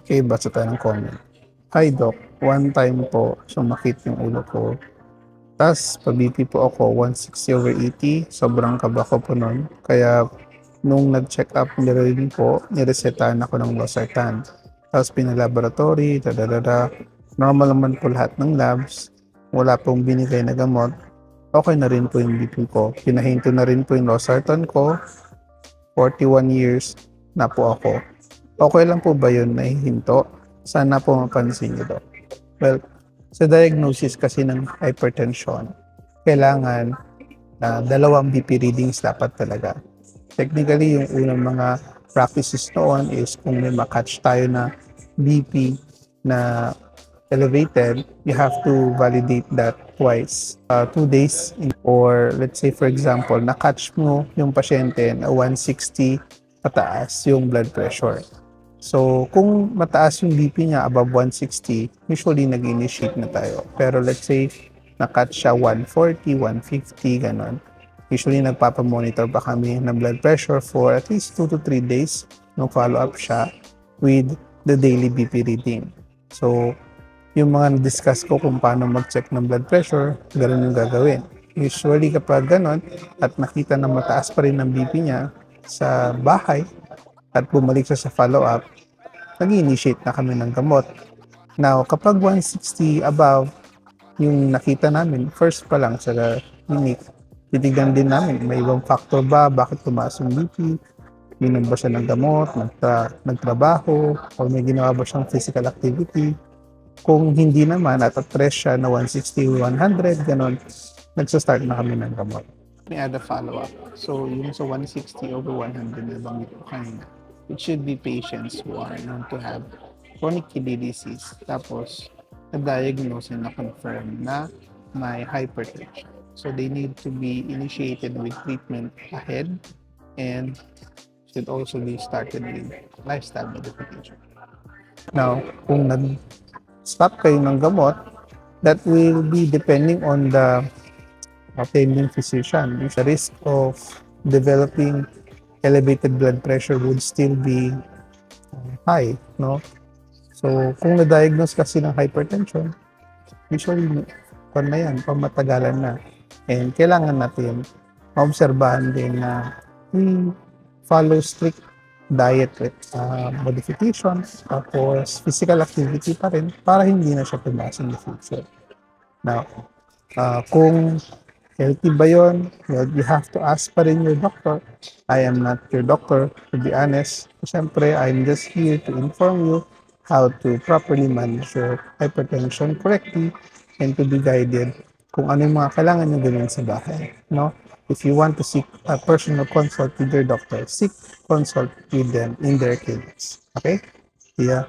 Okay, basa tayo ng comment. Hi Doc, one time po sumakit yung ulo ko. Tas pa-BP po ako 160/80. Sobrang kaba ko po nun. Kaya nung nag-check up rin po, niresetahan ako ng losartan. Tapos pinalaboratory, dadadada. Normal naman po lahat ng labs. Wala pong binigay na gamot. Okay na rin po yung BP ko. Pinahinto na rin po yung losartan ko. 41 years na po ako. Okay lang po ba yun na hihinto? Sana po mapansin niyo, Doc. Well, sa diagnosis kasi ng hypertension, kailangan dalawang BP readings dapat talaga. Technically, yung unang mga practices noon is kung may makatch tayo na BP na elevated, you have to validate that twice. 2 days or let's say for example, nakatch mo yung pasyente na 160 pataas yung blood pressure. So, kung mataas yung BP niya above 160, usually nag-initiate na tayo. Pero let's say, nakat siya 140, 150, ganon. Usually, nagpapamonitor pa kami ng blood pressure for at least 2 to 3 days nung follow-up siya with the daily BP reading. So, yung mga na-discuss ko kung paano mag-check ng blood pressure, gano'n yung gagawin. Usually, kapag ganon, at nakita na mataas pa rin ang BP niya sa bahay, at bumalik siya sa follow-up, nag-initiate na kami ng gamot. Now, kapag 160 above, yung nakita namin, first pa lang sa clinic, titignan din namin, may ibang factor ba, bakit tumaas yung BP, minom ba siya ng gamot, nagtrabaho, o may ginawa ba siyang physical activity. Kung hindi naman, at attract siya na 160, 100, ganon, nagsa-start na kami ng gamot. May add a follow-up. So, yung sa 160 over 100 na banggit ko kanina, it should be patients who are known to have chronic kidney disease. Tapos, na-diagnose and na-confirm na may hypertension. So, they need to be initiated with treatment ahead and should also be started with lifestyle modification. Now, kung nag-stop kayo ng gamot, that will be depending on the attending physician. The risk of developing elevated blood pressure would still be high, no? So, kung na-diagnose kasi ng hypertension, usually, kung na yan, pamatagalan na. And kailangan natin maobserbahan din na we follow strict diet with modifications, tapos physical activity pa rin para hindi na siya tumaas in the future. Now, kung healthy ba yun? Well, you have to ask pa rin your doctor. I am not your doctor, to be honest. Siyempre, I'm just here to inform you how to properly manage your hypertension correctly and to be guided kung ano yung mga kailangan nyo gawin sa bahay. No? If you want to seek a personal consult with your doctor, seek consult with them in their clinics. Okay? Yeah.